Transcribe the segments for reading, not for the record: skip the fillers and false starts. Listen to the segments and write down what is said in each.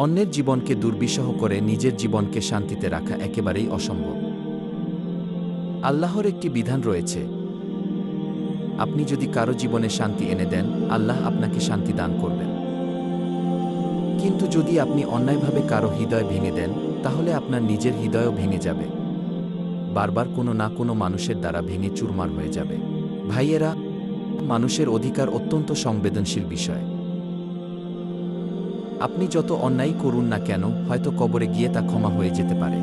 অন্যের জীবনকে দুর্বিষহ করে নিজের জীবনকে শান্তিতে রাখা একেবারেই অসম্ভব। আল্লাহর একটি বিধান রয়েছে, আপনি যদি কারো জীবনে শান্তি এনে দেন, আল্লাহ আপনাকে শান্তি দান করবেন। কিন্তু যদি আপনি অন্যায়ভাবে কারো হৃদয় ভেঙে দেন, তাহলে আপনার নিজের হৃদয়ও ভেঙে যাবে, বারবার কোনো না কোনো মানুষের দ্বারা ভেঙে চুরমার হয়ে যাবে। ভাইয়েরা, মানুষের অধিকার অত্যন্ত সংবেদনশীল বিষয়। আপনি যত অন্যায় করুন না কেন, হয়তো কবরে গিয়ে তা ক্ষমা হয়ে যেতে পারে।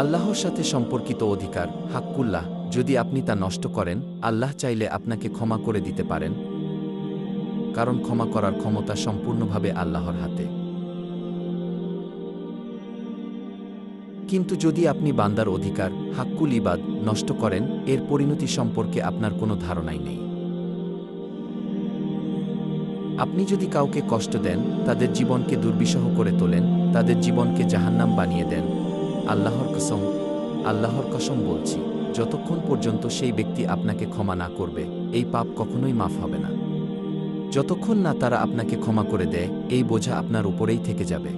আল্লাহর সাথে সম্পর্কিত অধিকার, হাক্কুল্লাহ, যদি আপনি তা নষ্ট করেন, আল্লাহ চাইলে আপনাকে ক্ষমা করে দিতে পারেন, কারণ ক্ষমা করার ক্ষমতা সম্পূর্ণভাবে আল্লাহর হাতে। কিন্তু যদি আপনি বান্দার অধিকার, হাক্কুল ইবাদ, নষ্ট করেন, এর পরিণতি সম্পর্কে আপনার কোনো ধারণাই নেই। আপনি যদি কাউকে কষ্ট দেন, তাদের জীবনকে দুর্বিষহ করে তোলেন, তাদের জীবনকে জাহান্নাম বানিয়ে দেন, আল্লাহর কসম বলছি, যতক্ষণ পর্যন্ত সেই ব্যক্তি আপনাকে ক্ষমা না করবে, এই পাপ কখনোই মাফ হবে না। যতক্ষণ না তারা আপনাকে ক্ষমা করে দেয়, এই বোঝা আপনার উপরেই থেকে যাবে।